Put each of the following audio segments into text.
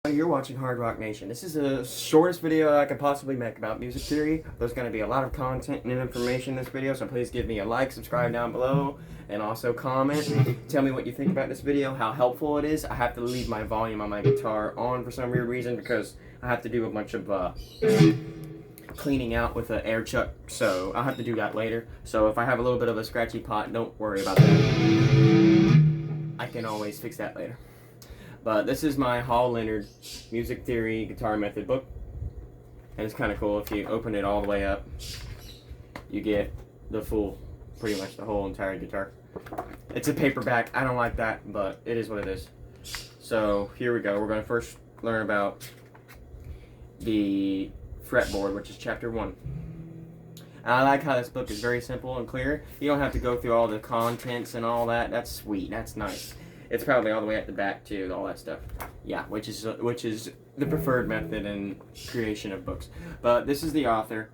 You're watching Hard Rock Nation. This is the shortest video I could possibly make about music theory. There's going to be a lot of content and information in this video, so please give me a like, subscribe down below, and also comment. Tell me what you think about this video, how helpful it is. I have to leave my volume on my guitar on for some weird reason because I have to do a bunch of cleaning out with an air chuck, so I'll have to do that later. So if I have a little bit of a scratchy pot, don't worry about that. I can always fix that later. But this is my Hall Leonard Music Theory Guitar Method book. And it's kind of cool. If you open it all the way up, you get the full, pretty much the whole entire guitar. It's a paperback. I don't like that, but it is what it is. So here we go. We're going to first learn about the fretboard, which is chapter 1. And I like how this book is very simple and clear. You don't have to go through all the contents and all that. That's sweet. That's nice. It's probably all the way at the back too, all that stuff. Yeah, which is the preferred method in creation of books. But this is the author.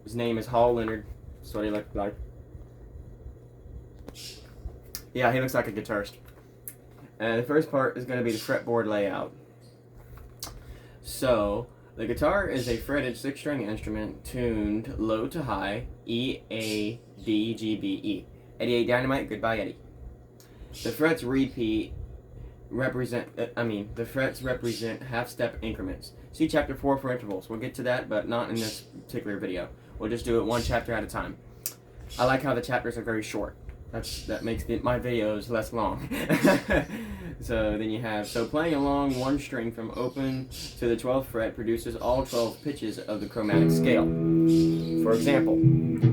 His name is Hall Leonard. That's what he looked like. Yeah, he looks like a guitarist. And the first part is going to be the fretboard layout. So, the guitar is a fretted 6-string instrument tuned low to high, E, A, D, G, B, E. 88 Dynamite, goodbye Eddie. The frets represent half-step increments. See chapter 4 for intervals. We'll get to that, but not in this particular video. We'll just do it one chapter at a time. I like how the chapters are very short. That makes my videos less long. So then you have, playing along one string from open to the 12th fret produces all 12 pitches of the chromatic scale. For example,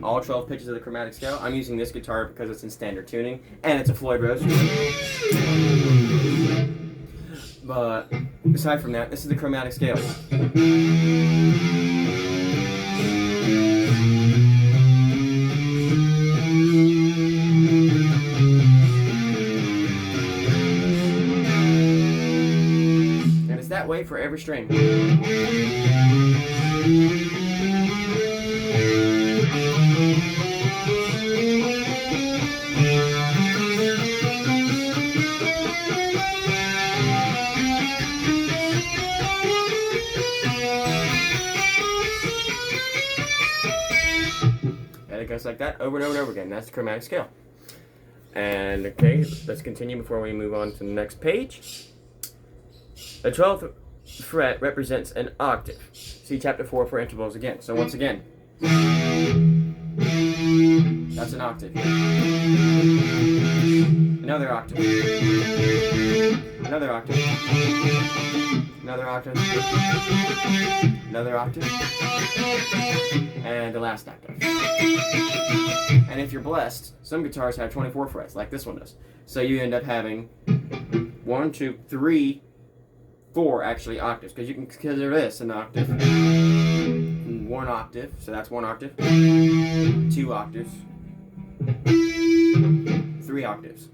all 12 pitches of the chromatic scale. I'm using this guitar because it's in standard tuning, and it's a Floyd Rose. But aside from that, this is the chromatic scale. That way for every string. And it goes like that over and over and over again. That's the chromatic scale. And okay, let's continue before we move on to the next page. The 12th fret represents an octave. See chapter 4 for intervals again. So once again, that's an octave. Another octave. Another octave. Another octave. Another octave. And the last octave. And if you're blessed, some guitars have 24 frets, like this one does. So you end up having 1, 2, 3, 4 actually octaves, because you can consider this an octave. 1 octave, so that's 1 octave. 2 octaves. 3 octaves.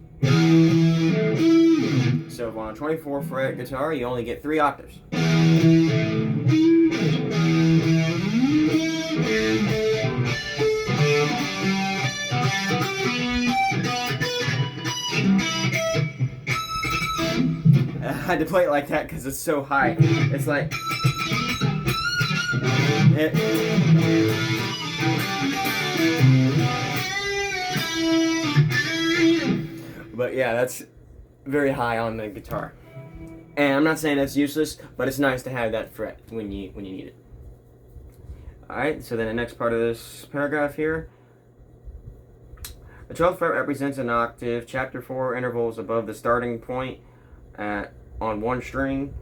So on a 24 fret guitar, you only get 3 octaves. I had to play it like that because it's so high. It's like but yeah, that's very high on the guitar. And I'm not saying that's useless, but it's nice to have that fret when you need it. Alright, so then the next part of this paragraph here. The 12th fret represents an octave. Chapter 4 intervals above the starting point on one string,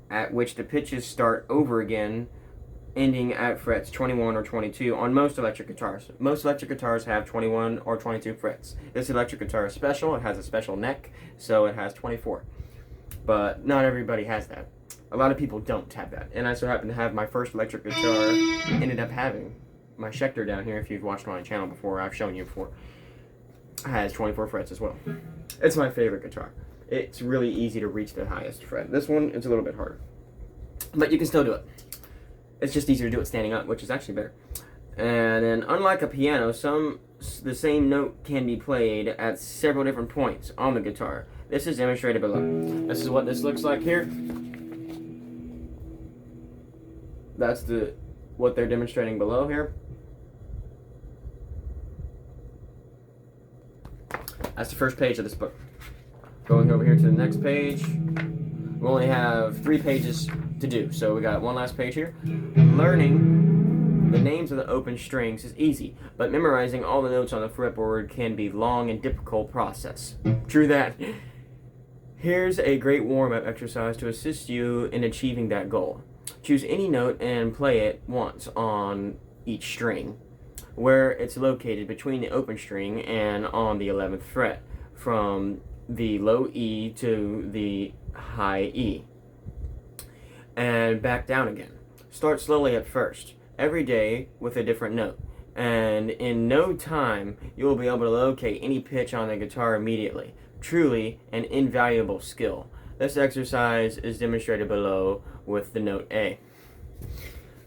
at which the pitches start over again, ending at frets 21 or 22 on most electric guitars. Most electric guitars have 21 or 22 frets. This electric guitar is special. It has a special neck, so it has 24. But not everybody has that. A lot of people don't have that. And I so happen to have my first electric guitar, ended up having my Schecter down here. If you've watched my channel before, I've shown you before, has 24 frets as well. It's my favorite guitar. It's really easy to reach the highest fret. This one, it's a little bit harder. But you can still do it. It's just easier to do it standing up, which is actually better. And then, unlike a piano, the same note can be played at several different points on the guitar. This is demonstrated below. This is what this looks like here. That's what they're demonstrating below here. That's the first page of this book. Going over here to the next page. We only have 3 pages to do, so we got one last page here. Learning the names of the open strings is easy, but memorizing all the notes on the fretboard can be long and difficult process. True that. Here's a great warm-up exercise to assist you in achieving that goal. Choose any note and play it once on each string, where it's located between the open string and on the 11th fret, from the low E to the high E, and back down again. Start slowly at first, every day with a different note, and in no time you will be able to locate any pitch on the guitar immediately. Truly an invaluable skill. This exercise is demonstrated below with the note A.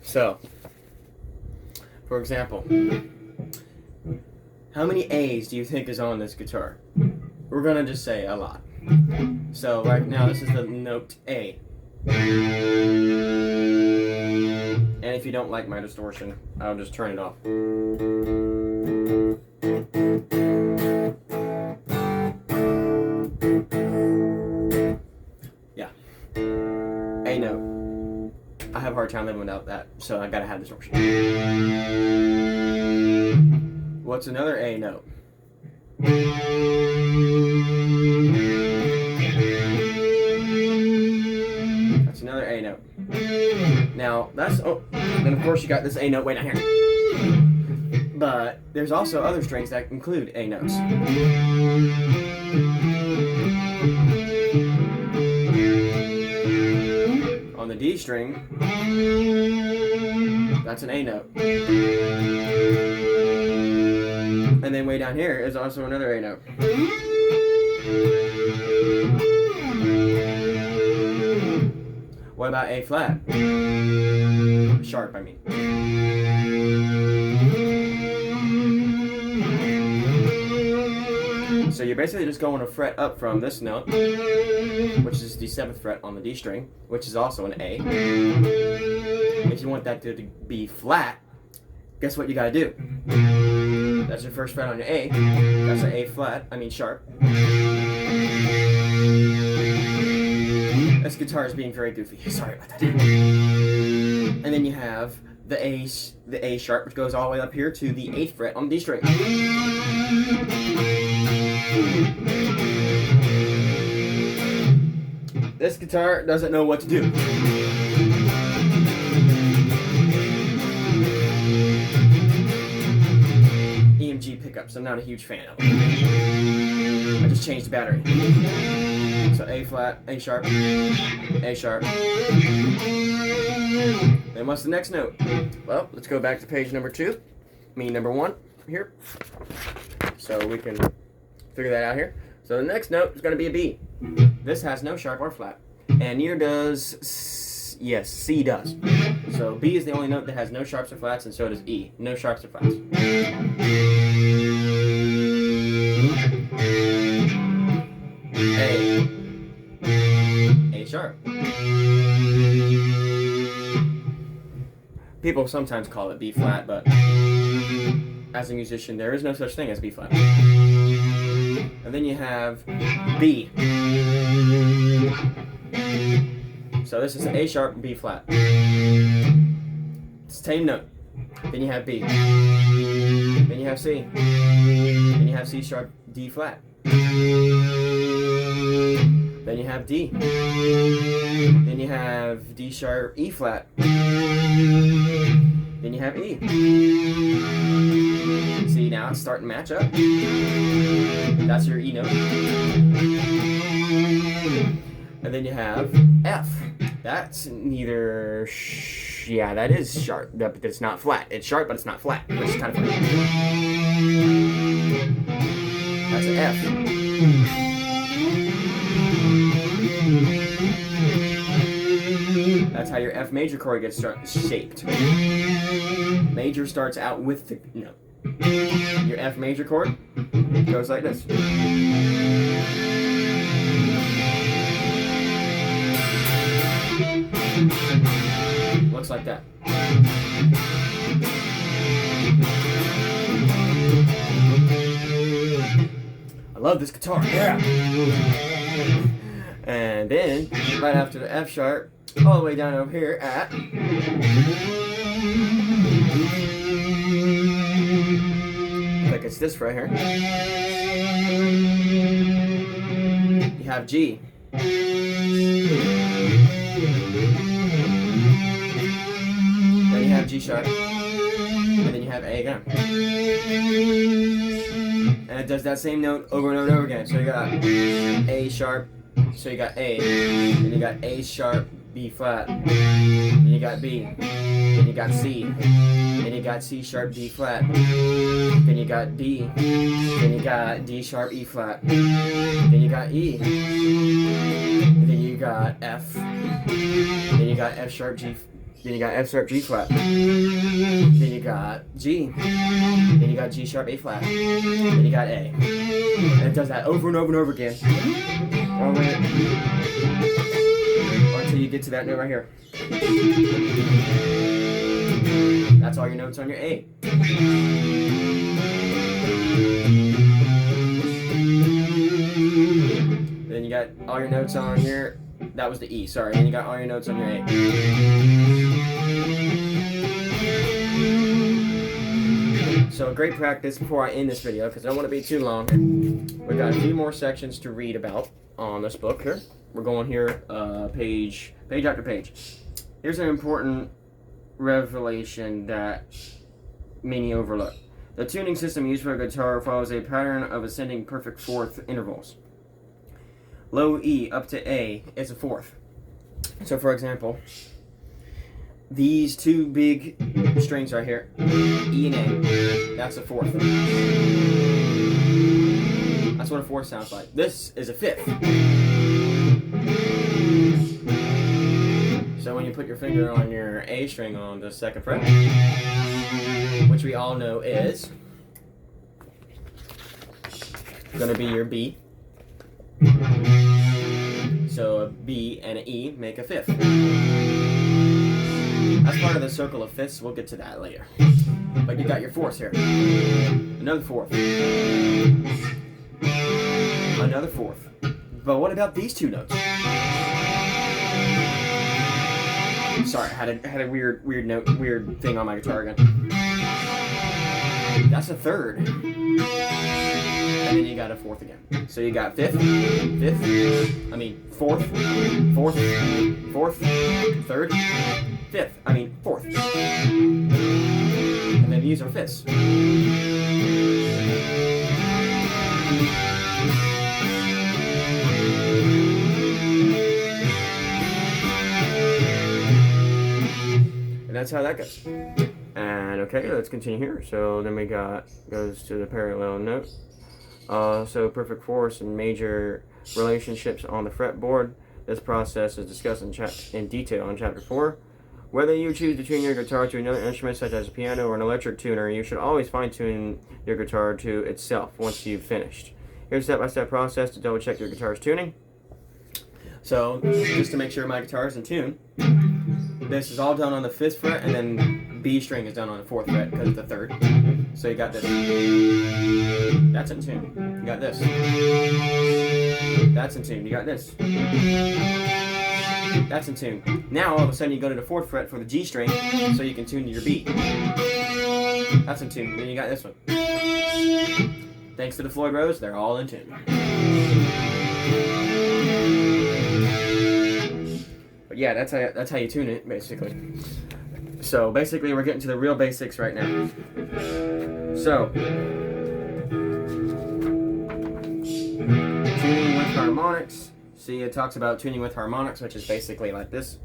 So, for example, how many A's do you think is on this guitar? We're gonna just say a lot. So right now this is the note A. And if you don't like my distortion, I'll just turn it off. Yeah. A note. I have a hard time living without that, so I gotta have distortion. What's another A note? That's another A note. Now, then of course you got this A note way down here. But there's also other strings that include A notes. On the D string, that's an A note. And then way down here is also another A note. What about A flat? Sharp, I mean. So you're basically just going a fret up from this note, which is the 7th fret on the D string, which is also an A. If you want that to be flat, guess what you gotta do? That's your first fret on your A. That's an A flat, I mean sharp. This guitar is being very goofy. Sorry about that. And then you have the A sharp, which goes all the way up here to the 8th fret on the D string. This guitar doesn't know what to do. EMG pickups, I'm not a huge fan of them. I just changed the battery. So A flat, A sharp, A sharp. Then what's the next note? Well, let's go back to page number 2. Number 1 here. So we can figure that out here. So the next note is going to be a B. This has no sharp or flat. And neither does C does. So B is the only note that has no sharps or flats, and so does E. No sharps or flats. A sharp. People sometimes call it B flat, but as a musician, there is no such thing as B flat. And then you have B. So this is A sharp, B flat. Same note. Then you have B. Then you have C. Then you have C sharp, D flat. Then you have D. Then you have D sharp, E flat. Then you have E. See, now it's starting to match up. That's your E note. And then you have F. That's neither, yeah, that is sharp, but it's not flat. It's sharp, but it's not flat, which is kind of funny. That's an F. That's how your F major chord gets shaped. Major starts out with the note. Your F major chord goes like this. like that. I love this guitar, yeah! And then, right after the F sharp, all the way down over here at... I think it's this right here. You have G. Then you have G sharp. And then you have A again. And it does that same note over and over and over again. So you got A sharp. So you got A. Then you got A sharp, B flat. Then you got B. Then you got C. Then you got C sharp, D flat. Then you got D. Then you got D sharp, E flat. Then you got E. Then you got F. Then you got F sharp, G. Then you got F sharp, G flat. Then you got G. Then you got G sharp, A flat. Then you got A. And it does that over and over and over again. Until you get to that note right here. That's all your notes on your A. Then you got all your notes on here. That was the E, sorry. And you got all your notes on your A. So great practice before I end this video, because I don't want to be too long. We've got a few more sections to read about on this book here. We're going here page after page. Here's an important revelation that many overlook. The tuning system used for a guitar follows a pattern of ascending perfect fourth intervals. Low E up to A is a fourth. So for example, these two big strings right here, E and A, that's a fourth. That's what a fourth sounds like. This is a fifth. So when you put your finger on your A string on the second fret, which we all know is going to be your B. So a B and an E make a fifth. That's part of the circle of fifths. We'll get to that later. But you got your fourths here. Another fourth. Another fourth. But what about these two notes? Sorry, I had a weird note, weird thing on my guitar again. That's a third. And then you got a fourth again. So you got fourth, third, fifth, fourth. And then these are fifths. And that's how that goes. And okay, let's continue here. So then we goes to the parallel note. So perfect fourths and major relationships on the fretboard. This process is discussed in detail in Chapter 4. Whether you choose to tune your guitar to another instrument such as a piano or an electric tuner, you should always fine-tune your guitar to itself once you've finished. Here's a step-by-step process to double-check your guitar's tuning. So, just to make sure my guitar is in tune, this is all done on the 5th fret, and then B string is done on the 4th fret because it's the 3rd. So you got this. That's in tune. You got this. That's in tune. You got this. That's in tune. Now all of a sudden you go to the 4th fret for the G string so you can tune to your B. That's in tune. Then you got this one. Thanks to the Floyd Rose, they're all in tune. But yeah, that's how you tune it, basically. So basically we're getting to the real basics right now. So tuning with harmonics. See, it talks about tuning with harmonics, which is basically like this.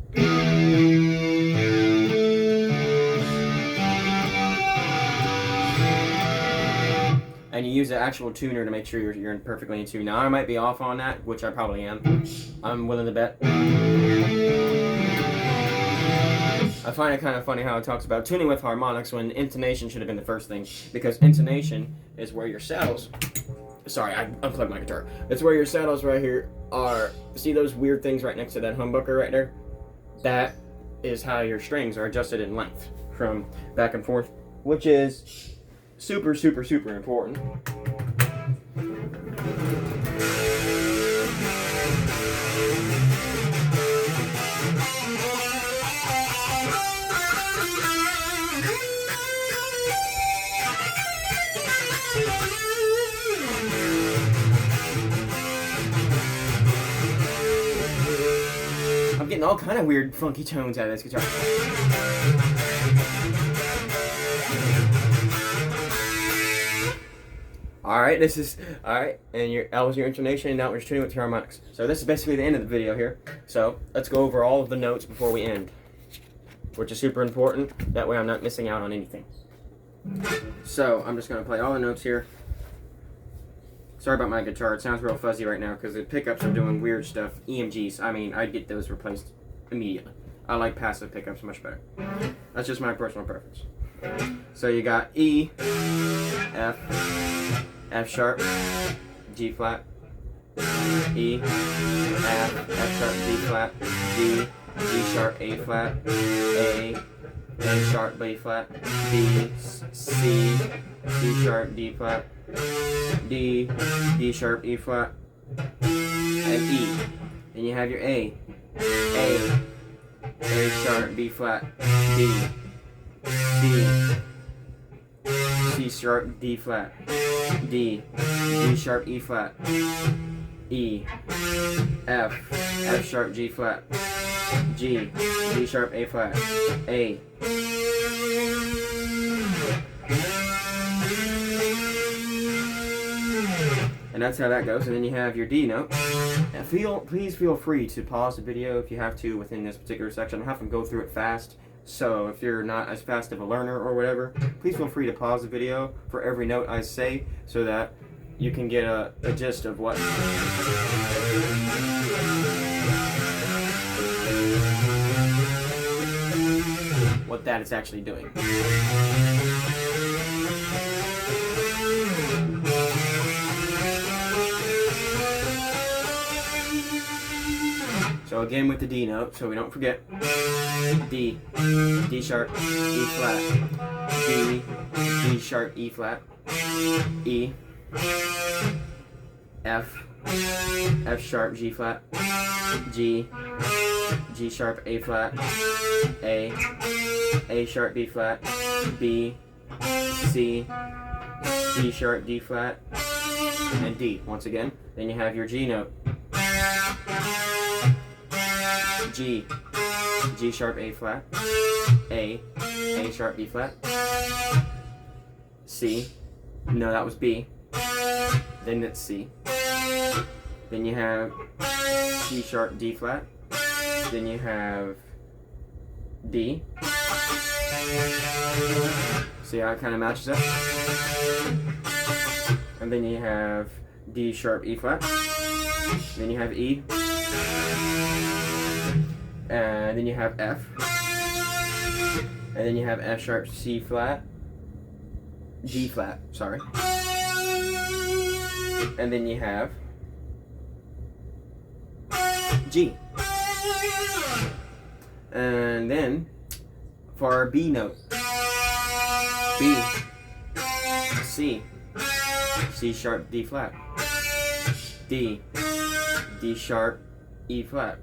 And you use the actual tuner to make sure you're perfectly in tune. Now, I might be off on that, which I probably am. I'm willing to bet. I find it kind of funny how it talks about tuning with harmonics when intonation should have been the first thing, because intonation is where your saddles... Sorry, I unplugged my guitar. It's where your saddles right here are... See those weird things right next to that humbucker right there? That is how your strings are adjusted in length from back and forth, which is super, super, super important. I'm getting all kind of weird, funky tones out of this guitar. Alright, and that was your intonation, and now we're tuning with the harmonics. So this is basically the end of the video here. So let's go over all of the notes before we end, which is super important. That way I'm not missing out on anything. So I'm just going to play all the notes here. Sorry about my guitar, it sounds real fuzzy right now because the pickups are doing weird stuff. EMGs, I mean, I'd get those replaced immediately. I like passive pickups much better. That's just my personal preference. So you got E, F, F sharp, G flat, E, F sharp, D flat, D, G sharp, A flat, A sharp, B flat, B, C, C sharp, D flat, D, D sharp, E flat, and E. Then you have your A sharp, B flat, D, C, C sharp, D flat, D, D sharp, E flat, E, F sharp, G flat, G, G sharp, A flat, A. And that's how that goes. And then you have your D note. And please feel free to pause the video if you have to within this particular section. I'm having to go through it fast. So if you're not as fast of a learner or whatever, please feel free to pause the video for every note I say so that you can get a gist of what that is actually doing. So again with the D note, so we don't forget. D, D sharp, E flat, D, D sharp, E flat, E, F, F sharp, G flat, G, G sharp, A flat, A sharp, B flat, B, C, C sharp, D flat, and D once again. Then you have your G note. G, G sharp, A flat, A sharp, B flat, C, no that was B, then it's C, then you have C sharp, D flat, then you have D, see how it kind of matches up, and then you have D sharp, E flat, then you have E, and then you have F, and then you have F sharp, C flat, G flat, sorry, and then you have G. And then for our B note, B, C, C sharp, D flat, D, D sharp, E flat,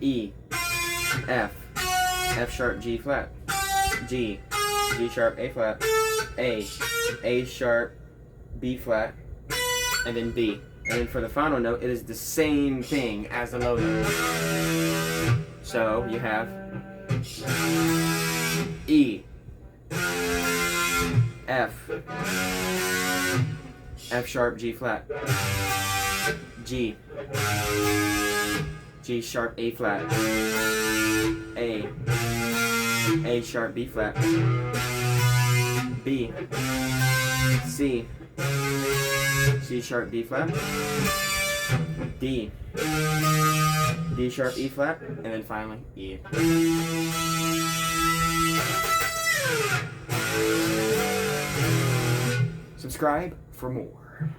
E, F, F sharp, G flat, G, G sharp, A flat, A sharp, B flat, and then B. And then for the final note, it is the same thing as the low note. So you have E, F, F sharp, G flat, G, G sharp, A flat, A sharp, B flat, B, C, C sharp, D flat, D, D sharp, E flat, and then finally E. Subscribe for more.